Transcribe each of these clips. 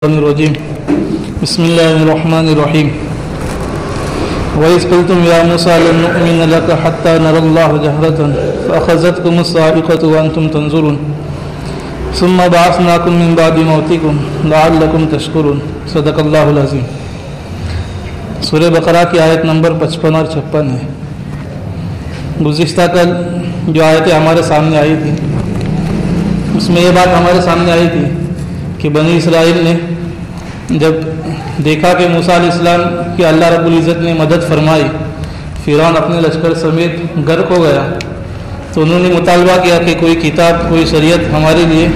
الرجيم بسم الله الرحمن الرحيم وإذ قلتم يا موسى لن نؤمن لك حتى نرى الله جهرة فأخذتكم الصاعقة وأنتم تنظرون ثم بعثناكم من بعد موتكم لعلكم تشكرون صدق اللہ العظیم۔ سورہ بقرہ کی آیت نمبر 55 اور 56 ہے۔ گزشتہ کل جو آیتیں ہمارے سامنے آئی تھی اس میں یہ بات ہمارے سامنے آئی تھی کہ بنی اسرائیل نے جب دیکھا کہ موسیٰ علیہ السلام کی اللہ رب العزت نے مدد فرمائی، فرعون اپنے لشکر سمیت غرق ہو گیا، تو انہوں نے مطالبہ کیا کہ کوئی کتاب، کوئی شریعت ہمارے لیے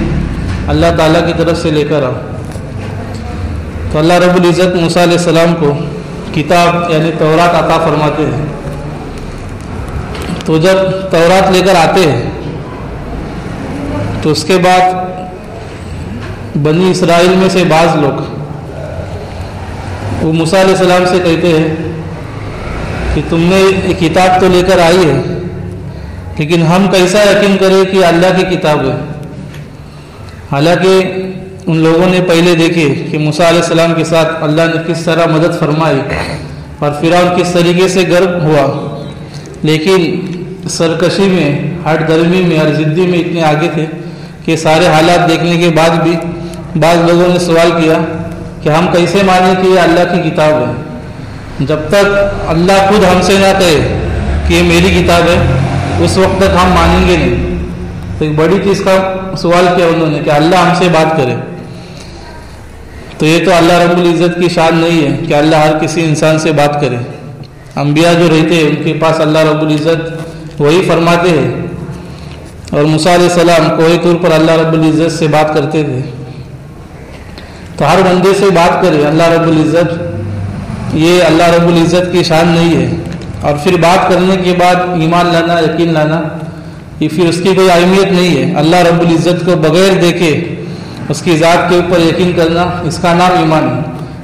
اللہ تعالیٰ کی طرف سے لے کر آؤ۔ تو اللہ رب العزت موسیٰ علیہ السلام کو کتاب یعنی تورات عطا فرماتے ہیں۔ تو جب تورات لے کر آتے ہیں تو اس کے بعد بنی اسرائیل میں سے بعض لوگ وہ موسیٰ علیہ السلام سے کہتے ہیں کہ تم نے یہ کتاب تو لے کر آئی ہے، لیکن ہم کیسا یقین کریں کہ اللہ کی کتاب ہے؟ حالانکہ ان لوگوں نے پہلے دیکھے کہ موسیٰ علیہ السلام کے ساتھ اللہ نے کس طرح مدد فرمائی اور فرعون کس طریقے سے غرق ہوا، لیکن سرکشی میں، ہٹ درمی میں اور ضدی میں اتنے آگے تھے کہ سارے حالات دیکھنے کے بعد بھی بعض لوگوں نے سوال کیا کہ ہم کیسے مانیں کہ یہ اللہ کی کتاب ہے؟ جب تک اللہ خود ہم سے نہ کہے کہ یہ میری کتاب ہے اس وقت تک ہم مانیں گے نہیں۔ تو ایک بڑی چیز کا سوال کیا انہوں نے کہ اللہ ہم سے بات کرے۔ تو یہ تو اللہ رب العزت کی شان نہیں ہے کہ اللہ ہر کسی انسان سے بات کرے۔ انبیاء جو رہتے ہیں ان کے پاس اللہ رب العزت وہی فرماتے ہیں، اور موسیٰ علیہ السلام کوئی طور پر اللہ رب العزت سے بات کرتے تھے۔ تو ہر بندے سے بات کرے اللہ رب العزت، یہ اللہ رب العزت کی شان نہیں ہے۔ اور پھر بات کرنے کے بعد ایمان لانا، یقین لانا، یہ پھر اس کی کوئی اہمیت نہیں ہے۔ اللہ رب العزت کو بغیر دیکھے اس کی ذات کے اوپر یقین کرنا، اس کا نام ایمان ہے۔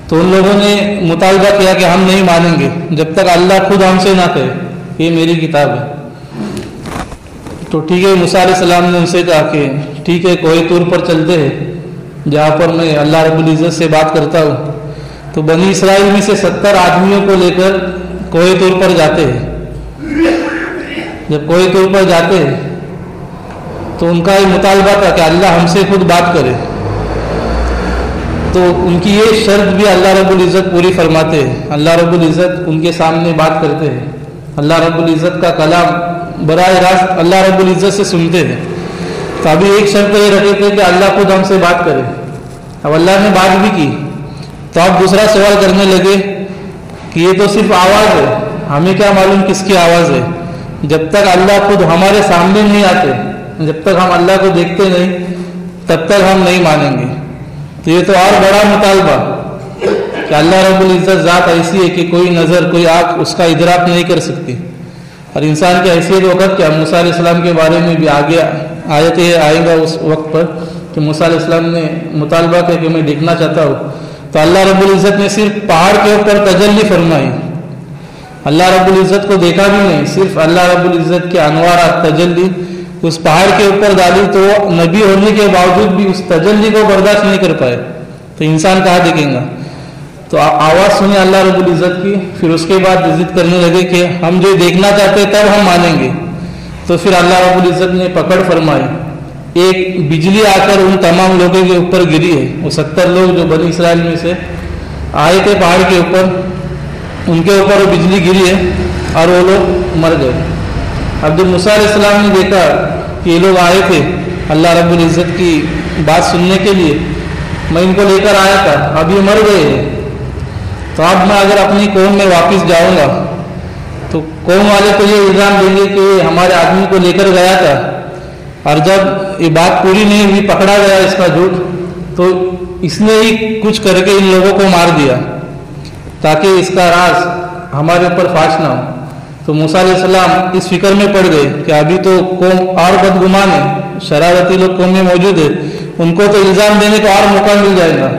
تو ان لوگوں نے مطالبہ کیا کہ ہم نہیں مانیں گے جب تک اللہ خود ہم سے نہ کہے یہ میری کتاب ہے۔ تو ٹھیک ہے، موسیٰ علیہ السلام نے ان سے کہا کہ ٹھیک ہے، کوئی طور پر چلتے ہیں جہاں پر میں اللہ رب العزت سے بات کرتا ہوں۔ تو بنی اسرائیل میں سے 70 آدمیوں کو لے کر کوئی طور پر جاتے ہیں۔ جب کوئی طور پر جاتے ہیں تو ان کا یہ مطالبہ تھا کہ اللہ ہم سے خود بات کرے۔ تو ان کی یہ شرط بھی اللہ رب العزت پوری فرماتے ہیں۔ اللہ رب العزت ان کے سامنے بات کرتے ہیں، اللہ رب العزت کا کلام براہ راست اللہ رب العزت سے سنتے ہیں۔ تو ابھی ایک شرط یہ رکھے تھے کہ اللہ خود ہم سے بات کرے۔ اب اللہ نے بات بھی کی تو اب دوسرا سوال کرنے لگے کہ یہ تو صرف آواز ہے، ہمیں کیا معلوم کس کی آواز ہے؟ جب تک اللہ خود ہمارے سامنے نہیں آتے، جب تک ہم اللہ کو دیکھتے نہیں، تب تک ہم نہیں مانیں گے۔ تو یہ تو اور بڑا مطالبہ کہ اللہ رب العزت ذات ایسی ہے کہ کوئی نظر، کوئی آنکھ اس کا ادراک نہیں کر سکتی۔ اور انسان کی حیثیت وقت کیا، موسیٰ علیہ السلام کے بارے میں بھی آگے آیتیں آئے گا اس وقت پر کہ موسیٰ علیہ السلام نے مطالبہ کیا کہ میں دیکھنا چاہتا ہوں۔ تو اللہ رب العزت نے صرف پہاڑ کے اوپر تجلی فرمائی، اللہ رب العزت کو دیکھا بھی نہیں، صرف اللہ رب العزت کے انوارات تجلی اس پہاڑ کے اوپر ڈالی تو نبی ہونے کے باوجود بھی اس تجلی کو برداشت نہیں کر پائے۔ تو انسان کہاں دیکھیں گا؟ تو آواز سنیں اللہ رب العزت کی، پھر اس کے بعد ضد کرنے لگے کہ ہم جو دیکھنا چاہتے تب ہم مانیں گے۔ تو پھر اللہ رب العزت نے پکڑ فرمائی، ایک بجلی آ کر ان تمام لوگوں کے اوپر گری ہے۔ وہ 70 لوگ جو بنی اسرائیل میں سے آئے تھے پہاڑ کے اوپر، ان کے اوپر وہ بجلی گری ہے اور وہ لوگ مر گئے۔ اب جب موسیٰ علیہ السلام نے دیکھا کہ یہ لوگ آئے تھے اللہ رب العزت کی بات سننے کے لیے، میں ان کو لے کر آیا تھا، اب یہ مر گئے ہیں، تو اب میں اگر اپنی قوم میں واپس جاؤں گا تو قوم والے کو یہ الزام دیں گے کہ ہمارے آدمی کو لے کر گیا تھا، اور جب یہ بات پوری نہیں ہوئی، پکڑا گیا اس کا جھوٹ، تو اس نے ہی کچھ کر کے ان لوگوں کو مار دیا تاکہ اس کا راز ہمارے اوپر فاش نہ ہو۔ تو موسیٰ علیہ السلام اس فکر میں پڑ گئے کہ ابھی تو قوم اور بدگمان ہے، شرارتی لوگ قوم میں موجود ہے، ان کو تو الزام دینے کا اور موقع مل جائے گا۔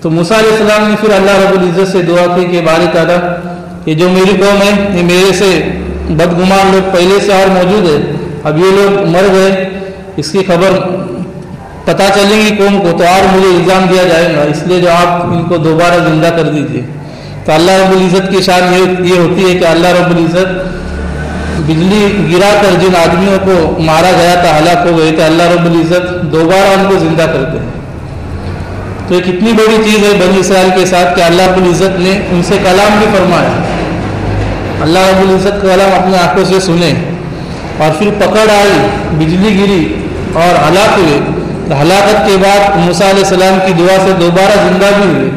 تو موسیٰ علیہ السلام نے پھر اللہ رب العزت سے دعا کی کہ باری تعالیٰ، یہ جو میری قوم ہے یہ میرے سے بدگمان لوگ پہلے سے اور موجود ہے، اب یہ لوگ مر گئے، اس کی خبر پتہ چلیں گی قوم کو تو اور مجھے الزام دیا جائے گا، اس لیے جو آپ ان کو دوبارہ زندہ کر دیجیے۔ تو اللہ رب العزت کی شان یہ ہوتی ہے کہ اللہ رب العزت بجلی گرا کر جن آدمیوں کو مارا گیا تھا، ہلاک ہو گئے تھے، اللہ رب العزت دوبارہ ان کو زندہ کرتے ہیں۔ تو یہ کتنی بڑی چیز ہے بنی اسرائیل کے ساتھ کہ اللہ رب العزت نے ان سے کلام بھی فرمایا، اللہ رب العزت کا کلام اپنے آنکھوں سے سنے، اور پھر پکڑ آئی، بجلی گری اور ہلاک ہوئے۔ ہلاکت کے بعد موسیٰ علیہ السلام کی دعا سے دوبارہ زندہ بھی ہوئے۔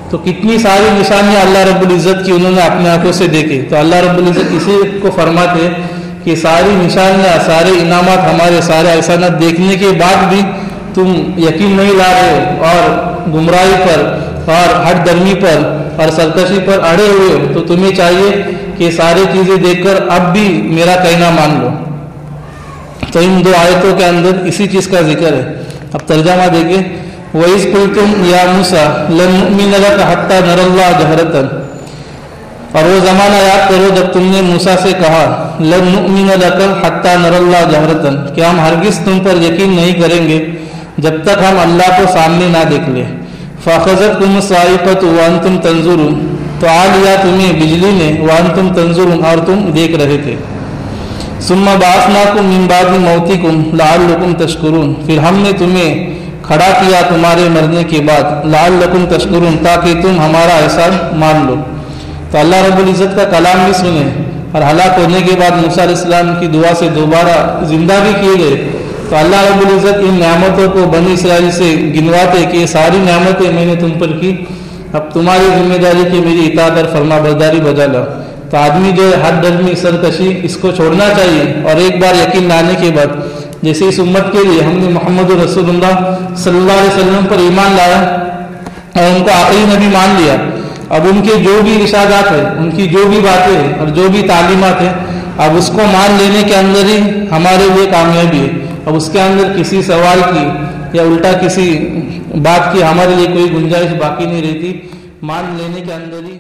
تو کتنی ساری نشانیاں اللہ رب العزت کی انہوں نے اپنے آنکھوں سے دیکھے۔ تو اللہ رب العزت اسی کو فرماتے کہ ساری نشانیاں، سارے انعامات، ہمارے سارے احسانات دیکھنے کے بعد بھی تم یقین نہیں لا رہے ہو اور گمراہی پر اور ہٹ درمی پر اور سرکشی پر اڑے ہوئے ہو، تو تمہیں چاہیے کہ ساری چیزیں دیکھ کر اب بھی میرا کہنا مان لو۔ تو ان دو آیتوں کے اندر اسی چیز کا ذکر ہے۔ اب ترجمہ دیکھیں، وَإِذْ قُلْتُمْ يَا مُوسَىٰ لَن نُؤْمِنَ لَكَ حَتَّىٰ نَرَى اللَّهَ جَهْرَةً، اور وہ زمانہ یاد کرو جب تم نے موسیٰ سے کہا لَن نُؤْمِنَ لَكَ حَتَّىٰ نَرَى اللَّهَ جَهْرَةً، کہ ہم ہرگز تم پر یقین نہیں کریں گے جب تک ہم اللہ کو سامنے نہ دیکھ لیں۔ فَأَخَذَتْكُمُ الصَّاعِقَةُ وَأَنْتُمْ تَنظُرُونَ، تو آ لیا تمہیں بجلی نے، وَأَنْتُمْ تَنظُرُونَ، اور تم دیکھ رہے تھے۔ ثُمَّ بَعَثْنَاكُم مِّن بَعْدِ مَوْتِكُمْ لَعَلَّكُمْ تَشْكُرُونَ، پھر ہم نے تمہیں کھڑا کیا تمہارے مرنے کے بعد، لعلکم تشکرون، تاکہ تم ہمارا احسان مان لو۔ تو اللہ رب العزت کا کلام بھی سنے، اور ہلاک ہونے کے بعد موسیٰ علیہ السلام کی دعا سے دوبارہ زندہ بھی کیے گئے۔ تو اللہ رب العزت ان نعمتوں کو بنی اسرائیل سے گنواتے کہ یہ ساری نعمتیں میں نے تم پر کی، اب تمہاری ذمہ داری کہ میری اطاعت اور فرما برداری بجا لاؤ۔ تو آدمی جو ہے ہر درمی سرکشی اس کو چھوڑنا چاہیے، اور ایک بار یقین لانے کے بعد، جیسے اس امت کے لیے ہم نے محمد رسول اللہ صلی اللہ علیہ وسلم پر ایمان لایا اور ان کو آخری نبی مان لیا، اب ان کے جو بھی ارشادات ہیں، ان کی جو بھی باتیں ہیں اور جو بھی تعلیمات ہیں، اب اس کو مان لینے کے اندر ہی ہمارے لیے کامیابی ہے۔ اب اس کے اندر کسی سوال کی یا الٹا کسی بات کی ہمارے لیے کوئی گنجائش باقی نہیں رہتی، مان لینے کے اندر ہی